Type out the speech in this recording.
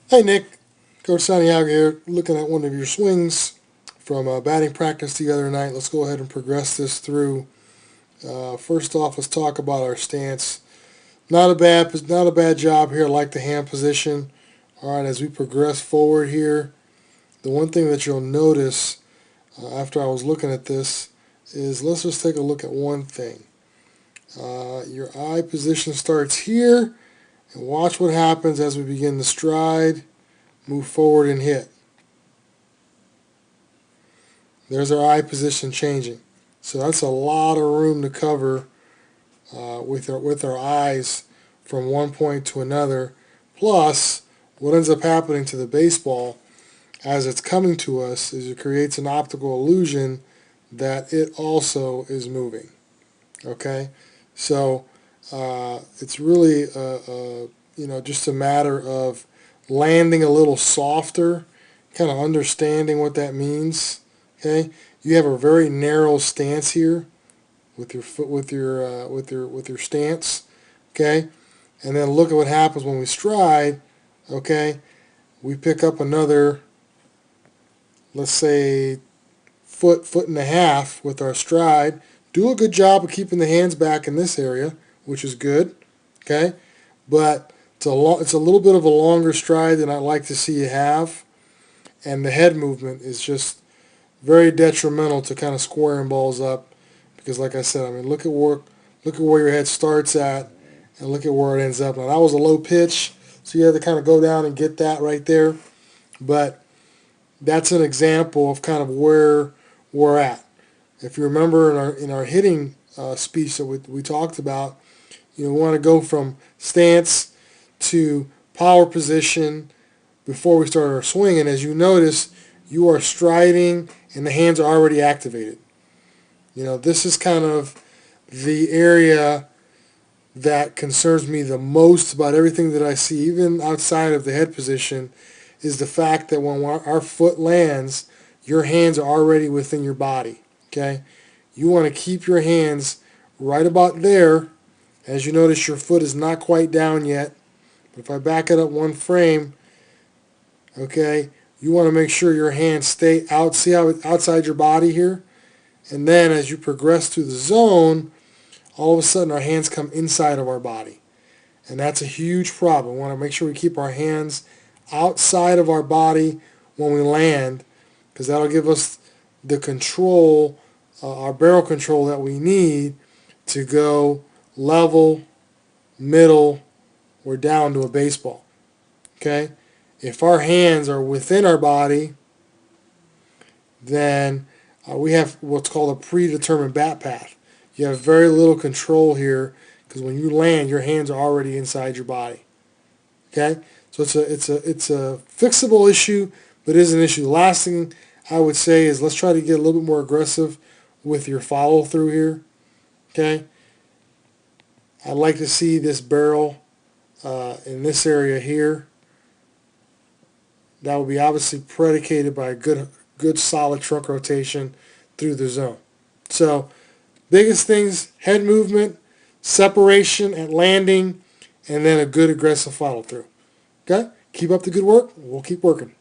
Hey Nick, Coach Santiago here, looking at one of your swings from batting practice the other night. Let's go ahead and progress this through. First off, let's talk about our stance. Not a bad job here. I like the hand position. All right, as we progress forward here, the one thing that you'll notice after I was looking at this is let's just take a look at one thing. Your eye position starts here, and watch what happens as we begin to stride, move forward, and hit. There's our eye position changing. So that's a lot of room to cover with our eyes from one point to another. Plus, what ends up happening to the baseball as it's coming to us is it creates an optical illusion that it also is moving. Okay, so it's really just a matter of landing a little softer, kind of understanding what that means. Okay, you have a very narrow stance here with your foot with your stance. Okay, and then look at what happens when we stride. Okay, we pick up another, let's say, foot and a half with our stride. Do a good job of keeping the hands back in this area, which is good. Okay, but it's a little bit of a longer stride than I'd like to see you have, and the head movement is just very detrimental to kind of squaring balls up because, like I said, I mean, look at where your head starts at, and look at where it ends up. Now that was a low pitch, so you had to kind of go down and get that right there. But that's an example of kind of where we're at. If you remember in our hitting speech that we talked about, we want to go from stance to power position before we start our swing. And as you notice, you are striding and the hands are already activated. This is kind of the area that concerns me the most about everything that I see, even outside of the head position, is the fact that when our foot lands, your hands are already within your body. Okay? You want to keep your hands right about there. As you notice, your foot is not quite down yet. But if I back it up one frame, okay, you want to make sure your hands stay out. See how it's outside your body here? And then as you progress through the zone, all of a sudden our hands come inside of our body. And that's a huge problem. We want to make sure we keep our hands outside of our body when we land, because that'll give us the control, our barrel control that we need to go level, middle, or down to a baseball. Okay? If our hands are within our body, then we have what's called a predetermined bat path. You have very little control here because when you land, your hands are already inside your body. Okay, so it's a fixable issue, but it is an issue. The last thing I would say is let's try to get a little bit more aggressive with your follow through here. Okay, I'd like to see this barrel in this area here. That would be obviously predicated by a good solid trunk rotation through the zone. So biggest things, head movement, separation at landing, and then a good aggressive follow through. Okay? Keep up the good work. We'll keep working.